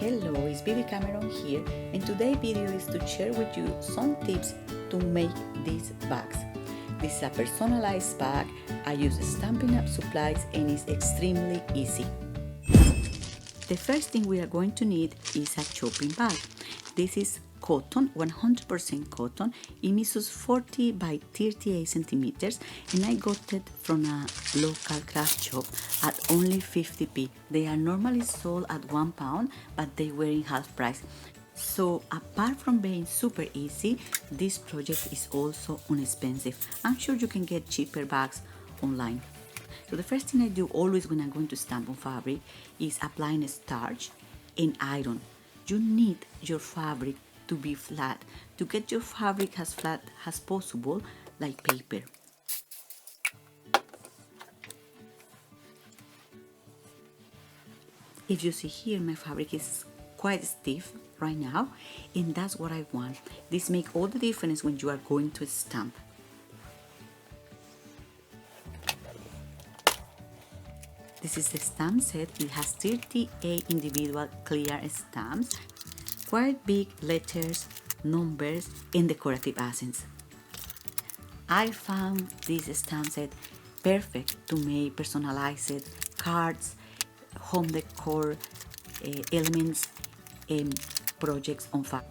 Hello, it's Bibi Cameron here, and today's video is to share with you some tips to make these bags. This is a personalized bag. I use Stampin Up supplies and it's extremely easy. The first thing we are going to need is a chopping bag. This is cotton, 100% cotton. It measures 40 by 38 centimeters, and I got it from a local craft shop at only 50p. They are normally sold at £1, but they were in half price. So apart from being super easy, this project is also inexpensive. I'm sure you can get cheaper bags online. So the first thing I do always when I'm going to stamp on fabric is applying a starch and iron. You need your fabric to be flat, to get your fabric as flat as possible, like paper. If you see here, my fabric is quite stiff right now, and that's what I want. This makes all the difference when you are going to stamp. This is the stamp set. It has 38 individual clear stamps, quite big letters, numbers, and decorative accents. I found this stamp set perfect to make personalized cards, home decor elements, and projects on fabric.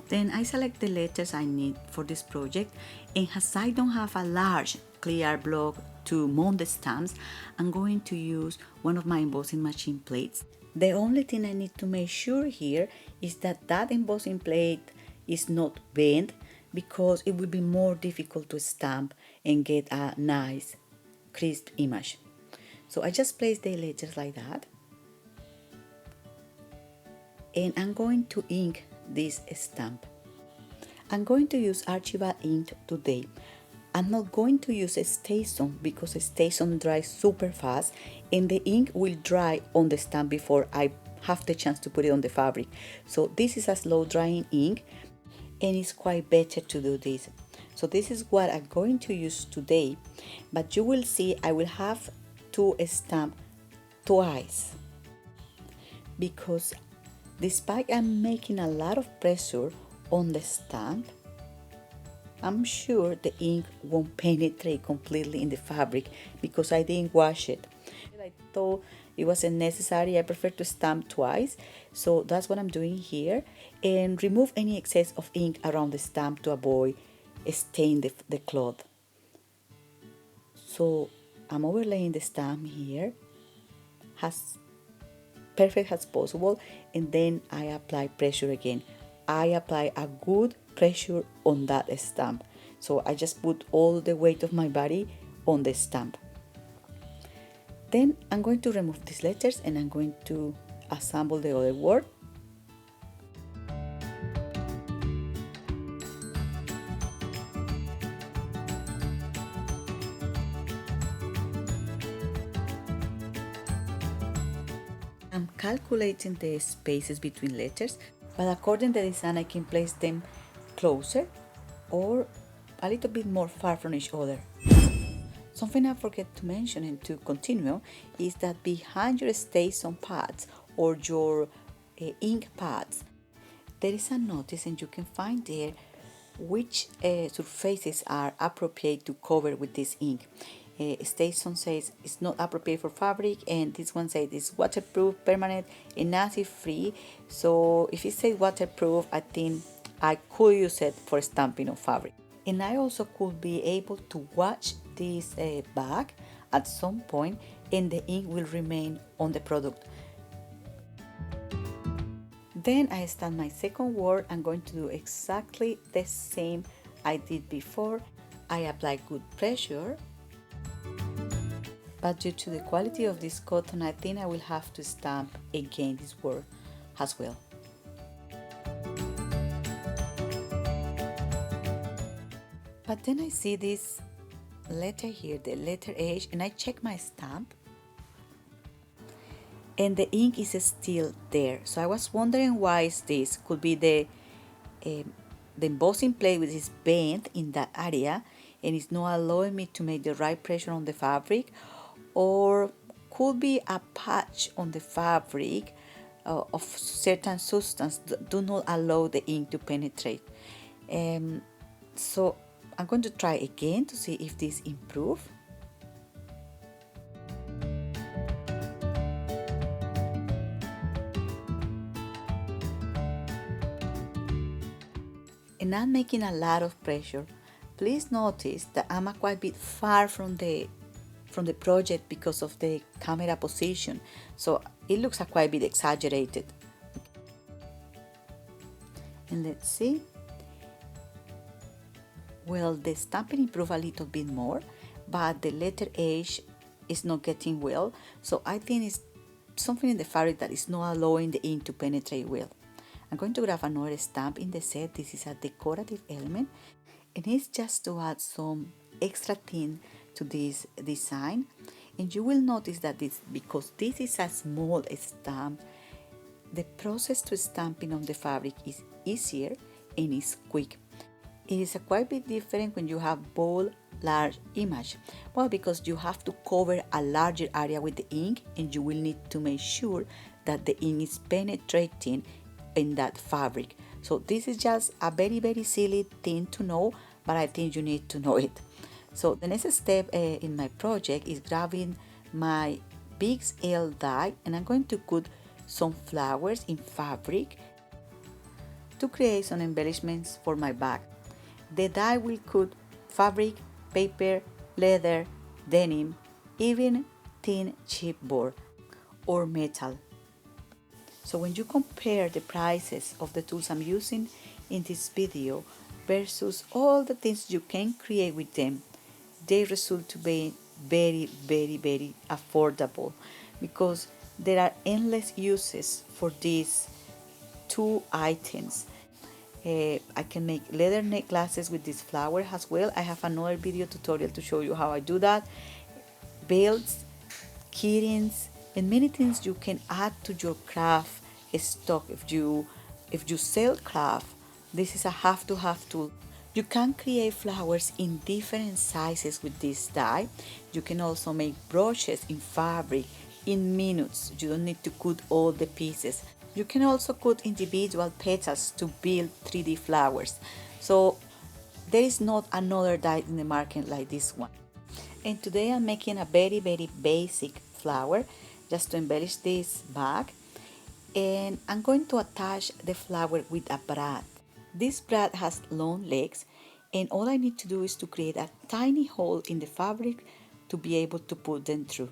Then I select the letters I need for this project, and as I don't have a large clear block to mount the stamps, I'm going to use one of my embossing machine plates. The only thing I need to make sure here is that that embossing plate is not bent, because it will be more difficult to stamp and get a nice crisp image. So I just place the letters like that, and I'm going to ink this stamp. I'm going to use Archibald ink today. I'm not going to use a Stazon because a Stazon dries super fast and the ink will dry on the stamp before I have the chance to put it on the fabric. So this is a slow drying ink, and it's quite better to do this. So this is what I'm going to use today, but you will see I will have to stamp twice, because despite I'm making a lot of pressure on the stamp, I'm sure the ink won't penetrate completely in the fabric because I didn't wash it. I thought it wasn't necessary. I prefer to stamp twice, so that's what I'm doing here, and remove any excess of ink around the stamp to avoid stain the cloth. So I'm overlaying the stamp here as perfect as possible, and then I apply pressure again. I apply a good pressure on that stamp, so I just put all the weight of my body on the stamp. Then I'm going to remove these letters and I'm going to assemble the other word. I'm calculating the spaces between letters, but according to the design I can place them closer or a little bit more far from each other. Something I forget to mention and to continue is that behind your Stazon pads or your ink pads, there is a notice, and you can find there which surfaces are appropriate to cover with this ink. Stazon says it's not appropriate for fabric, and this one says it's waterproof, permanent, and acid free. So if it says waterproof, I think I could use it for stamping on fabric. And I also could be able to wash this bag at some point, and the ink will remain on the product. Then I start my second word. I'm going to do exactly the same I did before. I apply good pressure, but due to the quality of this cotton, I think I will have to stamp again this word as well. But then I see this letter here, the letter H, and I check my stamp, and the ink is still there. So I was wondering why is this. Could be the embossing plate which is bent in that area and it's not allowing me to make the right pressure on the fabric, or could be a patch on the fabric of certain substance do not allow the ink to penetrate. So I'm going to try again to see if this improves. And I'm making a lot of pressure. Please notice that I'm a quite bit far from the project because of the camera position, so it looks a quite bit exaggerated. And let's see. Well, the stamping improved a little bit more, but the letter H is not getting well, so I think it's something in the fabric that is not allowing the ink to penetrate well. I'm going to grab another stamp in the set. This is a decorative element, and it's just to add some extra tint to this design. And you will notice that because this is a small stamp, the process to stamping on the fabric is easier and is quick. It is a quite bit different when you have bold, large image. Well, because you have to cover a larger area with the ink, and you will need to make sure that the ink is penetrating in that fabric. So this is just a very, very silly thing to know, but I think you need to know it. So the next step in my project is grabbing my Bigz L die, and I'm going to cut some flowers in fabric to create some embellishments for my bag. The die will cut fabric, paper, leather, denim, even thin chipboard or metal. So when you compare the prices of the tools I'm using in this video versus all the things you can create with them, they result to be very, very, very affordable, because there are endless uses for these two items. I can make leather necklaces with this flower as well. I have another video tutorial to show you how I do that. Belts, keyrings, and many things you can add to your craft stock. If you sell craft, this is a have tool. You can create flowers in different sizes with this die. You can also make brooches in fabric in minutes. You don't need to cut all the pieces. You can also cut individual petals to build 3D flowers. So there is not another die in the market like this one. And today I'm making a very, very basic flower just to embellish this bag. And I'm going to attach the flower with a brad. This brad has long legs, and all I need to do is to create a tiny hole in the fabric to be able to put them through.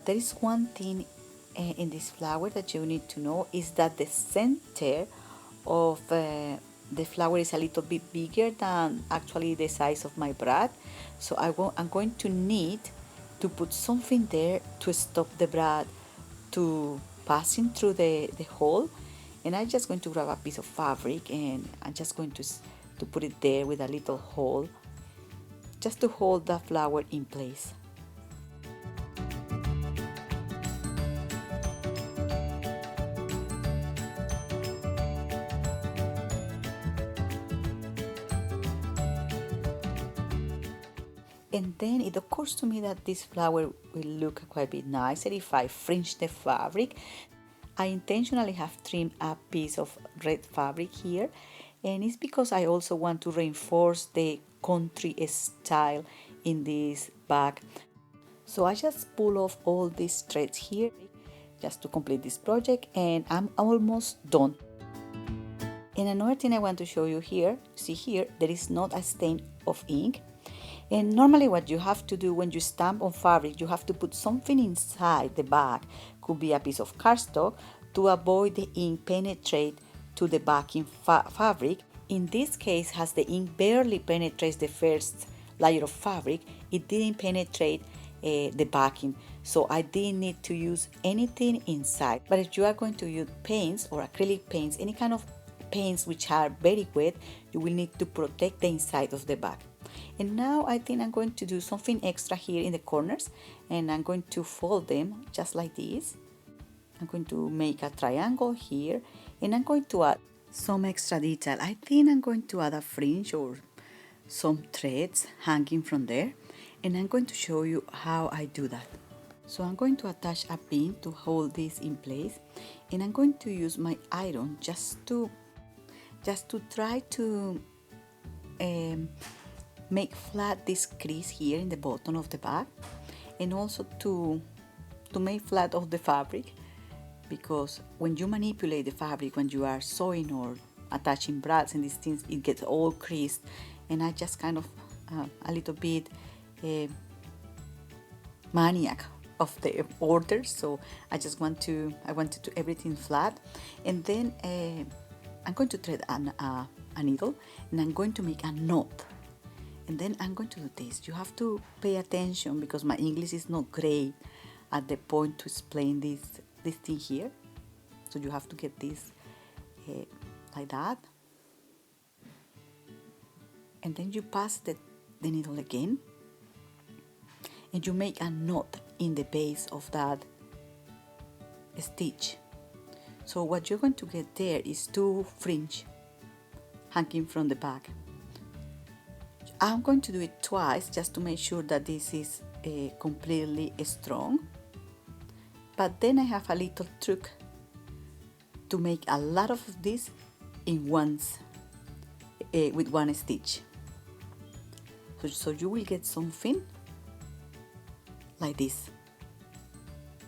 There is one thing in this flower that you need to know, is that the center of the flower is a little bit bigger than actually the size of my brad. So I'm going to need to put something there to stop the brad to passing through the hole. And I'm just going to grab a piece of fabric, and I'm just going to put it there with a little hole just to hold the flower in place. And then it occurs to me that this flower will look quite a bit nicer if I fringe the fabric. I intentionally have trimmed a piece of red fabric here, and it's because I also want to reinforce the country style in this bag. So I just pull off all these threads here just to complete this project, and I'm almost done. And another thing I want to show you here, see here, there is not a stain of ink. And normally what you have to do when you stamp on fabric, you have to put something inside the bag, could be a piece of cardstock, to avoid the ink penetrate to the backing fabric. In this case, as the ink barely penetrates the first layer of fabric, it didn't penetrate the backing, so I didn't need to use anything inside. But if you are going to use paints or acrylic paints, any kind of paints which are very wet, you will need to protect the inside of the bag. And now I think I'm going to do something extra here in the corners, and I'm going to fold them just like this. I'm going to make a triangle here, and I'm going to add some extra detail. I think I'm going to add a fringe or some threads hanging from there, and I'm going to show you how I do that. So I'm going to attach a pin to hold this in place, and I'm going to use my iron just to try to make flat this crease here in the bottom of the bag, and also to make flat of the fabric, because when you manipulate the fabric, when you are sewing or attaching brads and these things, it gets all creased, and I just kind of a little bit maniac of the order, so I wanted to everything flat. And then I'm going to thread a needle, and I'm going to make a knot, and then I'm going to do this. You have to pay attention because my English is not great at the point to explain this thing here, so you have to get this like that, and then you pass the needle again, and you make a knot in the base of that stitch. So what you're going to get there is two fringe hanging from the back. I'm going to do it twice just to make sure that this is completely strong, but then I have a little trick to make a lot of this in once with one stitch. So you will get something like this.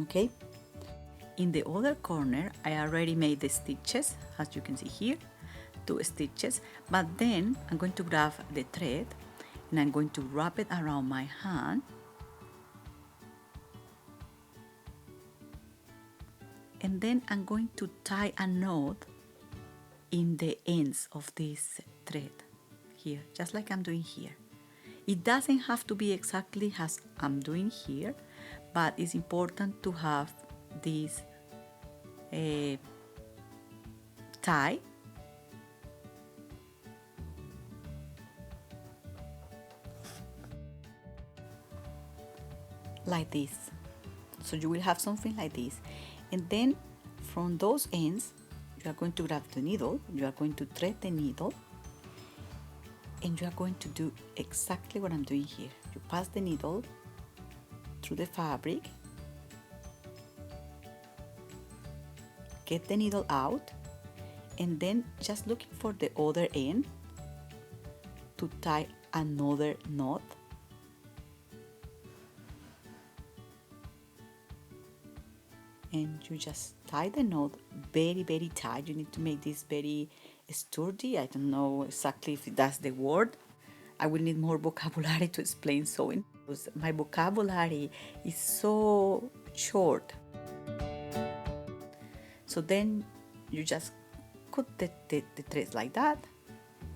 Okay, in the other corner I already made the stitches, as you can see here, 2 stitches, but then I'm going to grab the thread and I'm going to wrap it around my hand, and then I'm going to tie a knot in the ends of this thread here, just like I'm doing here. It doesn't have to be exactly as I'm doing here, but it's important to have this tie like this. So you will have something like this, and then from those ends you are going to grab the needle, you are going to thread the needle, and you are going to do exactly what I'm doing here. You pass the needle through the fabric, get the needle out, and then just looking for the other end to tie another knot. And you just tie the knot very, very tight. You need to make this very sturdy. I don't know exactly if that's the word. I will need more vocabulary to explain sewing, because my vocabulary is so short. So then you just cut the threads like that,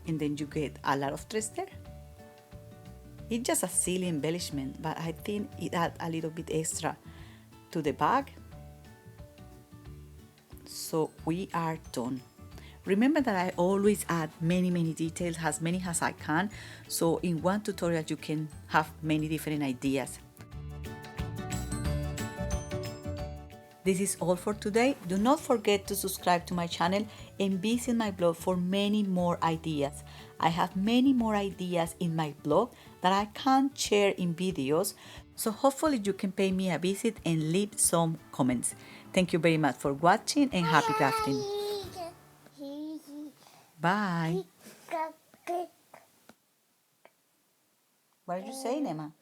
and then you get a lot of threads there. It's just a silly embellishment, but I think it adds a little bit extra to the bag. So we are done. Remember that I always add many details, as many as I can, so in one tutorial you can have many different ideas. This is all for today. Do not forget to subscribe to my channel and visit my blog for many more ideas. I have many more ideas in my blog that I can't share in videos, so hopefully you can pay me a visit and leave some comments. Thank you very much for watching, and happy crafting. Bye. What did you say, Nema?